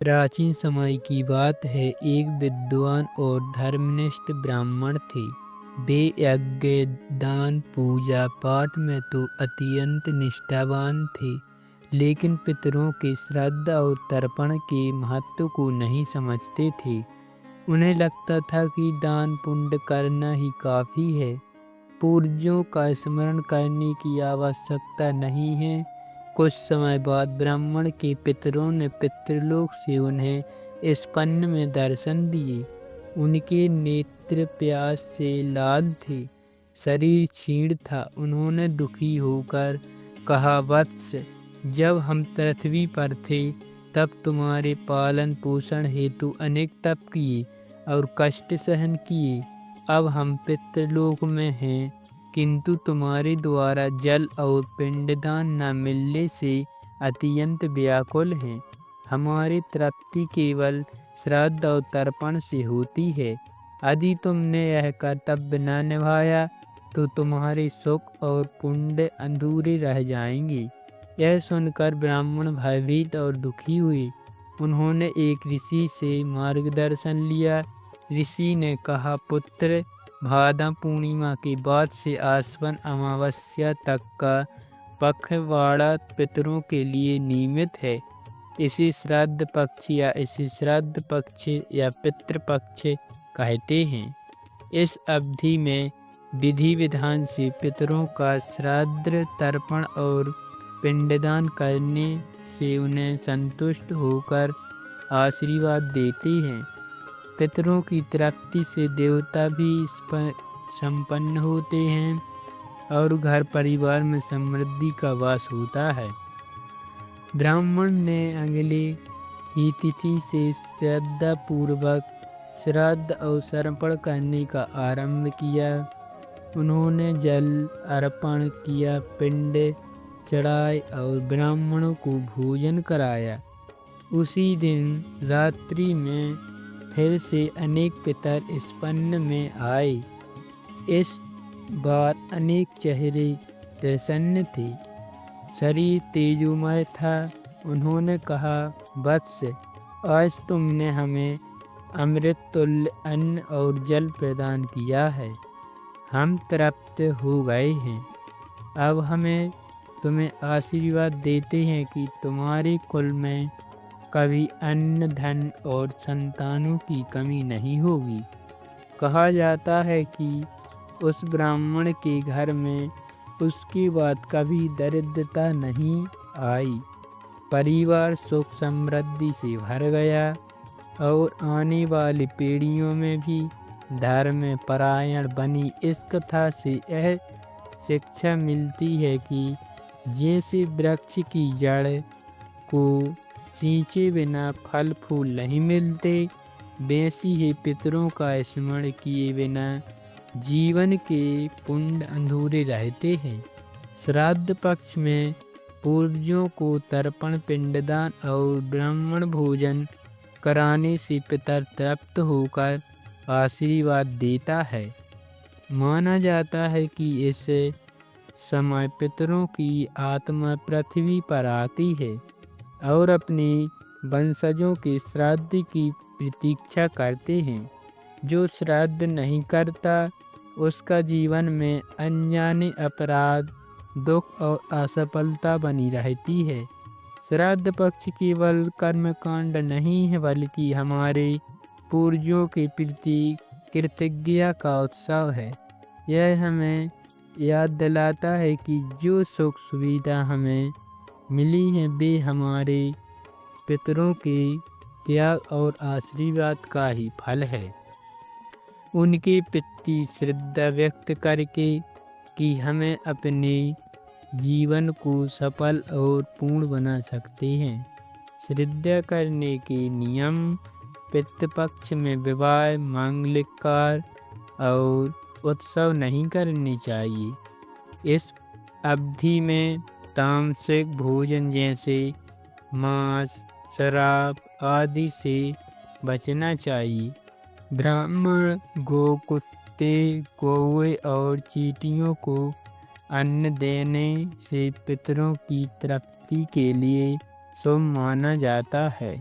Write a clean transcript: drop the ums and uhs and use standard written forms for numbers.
प्राचीन समय की बात है। एक विद्वान और धर्मनिष्ठ ब्राह्मण थे। वे यज्ञ, दान, पूजा पाठ में तो अत्यंत निष्ठावान थे, लेकिन पितरों के श्राद्ध और तर्पण के महत्व को नहीं समझते थे। उन्हें लगता था कि दान पुण्य करना ही काफ़ी है, पूर्वजों का स्मरण करने की आवश्यकता नहीं है। कुछ समय बाद ब्राह्मण के पितरों ने पितृलोक से उन्हें स्पन्न में दर्शन दिए। उनके नेत्र प्यास से लाल थे, शरीर क्षीण था। उन्होंने दुखी होकर कहा, वत्स, जब हम पृथ्वी पर थे तब तुम्हारे पालन पोषण हेतु अनेक तप किए और कष्ट सहन किए। अब हम पितृलोक में हैं, किंतु तुम्हारे द्वारा जल और पिंडदान न मिलने से अत्यंत व्याकुल हैं। हमारी तृप्ति केवल श्राद्ध और तर्पण से होती है। यदि तुमने यह कर्तव्य न निभाया तो तुम्हारे सुख और पुण्य अधूरे रह जाएंगे। यह सुनकर ब्राह्मण भयभीत और दुखी हुए। उन्होंने एक ऋषि से मार्गदर्शन लिया। ऋषि ने कहा, पुत्र, भादा पूर्णिमा के बाद से आश्वन अमावस्या तक का पखवाड़ा पितरों के लिए नियमित है। इसे श्राद्ध पक्ष या पितृपक्ष कहते हैं। इस अवधि में विधि विधान से पितरों का श्राद्ध, तर्पण और पिंडदान करने से उन्हें संतुष्ट होकर आशीर्वाद देते हैं। पितरों की तृप्ति से देवता भी संपन्न होते हैं और घर परिवार में समृद्धि का वास होता है। ब्राह्मण ने अगले ही तिथि से श्रद्धापूर्वक श्राद्ध और तर्पण करने का आरंभ किया। उन्होंने जल अर्पण किया, पिंड चढ़ाए और ब्राह्मणों को भोजन कराया। उसी दिन रात्रि में फिर से अनेक पितर स्पन्न में आए। इस बार अनेक चेहरे प्रसन्न थे, शरीर तेजोमय था। उन्होंने कहा, वत्स, आज तुमने हमें अमृत तुल्य अन्न और जल प्रदान किया है। हम तृप्त हो गए हैं। अब हमें तुम्हें आशीर्वाद देते हैं कि तुम्हारे कुल में कभी अन्न, धन और संतानों की कमी नहीं होगी। कहा जाता है कि उस ब्राह्मण के घर में उसके बाद कभी दरिद्रता नहीं आई। परिवार सुख समृद्धि से भर गया और आने वाली पीढ़ियों में भी धर्म परायण बनी। इस कथा से यह शिक्षा मिलती है कि जैसे वृक्ष की जड़ को सींचे बिना फल फूल नहीं मिलते, वैसे ही पितरों का स्मरण किए बिना जीवन के पुण्य अधूरे रहते हैं। श्राद्ध पक्ष में पूर्वजों को तर्पण, पिंडदान और ब्राह्मण भोजन कराने से पितर तृप्त होकर आशीर्वाद देता है। माना जाता है कि इस समय पितरों की आत्मा पृथ्वी पर आती है और अपने वंशजों के श्राद्ध की प्रतीक्षा करते हैं। जो श्राद्ध नहीं करता उसका जीवन में अनजाने अपराध, दुख और असफलता बनी रहती है। श्राद्ध पक्ष केवल कर्मकांड नहीं है, बल्कि हमारे पूर्वजों के प्रति कृतज्ञता का उत्सव है। यह हमें याद दिलाता है कि जो सुख सुविधा हमें मिली है वे हमारे पितरों के त्याग और आशीर्वाद का ही फल है। उनके प्रति श्रद्धा व्यक्त करके कि हमें अपने जीवन को सफल और पूर्ण बना सकते हैं। श्रद्धा करने के नियम: पितृपक्ष में विवाह, मांगलिक कार्य और उत्सव नहीं करने चाहिए। इस अवधि में तामसिक भोजन जैसे मांस, शराब आदि से बचना चाहिए। ब्राह्मण, गौ, कुत्ते, कौवे और चींटियों को अन्न देने से पितरों की तृप्ति के लिए शुभ माना जाता है।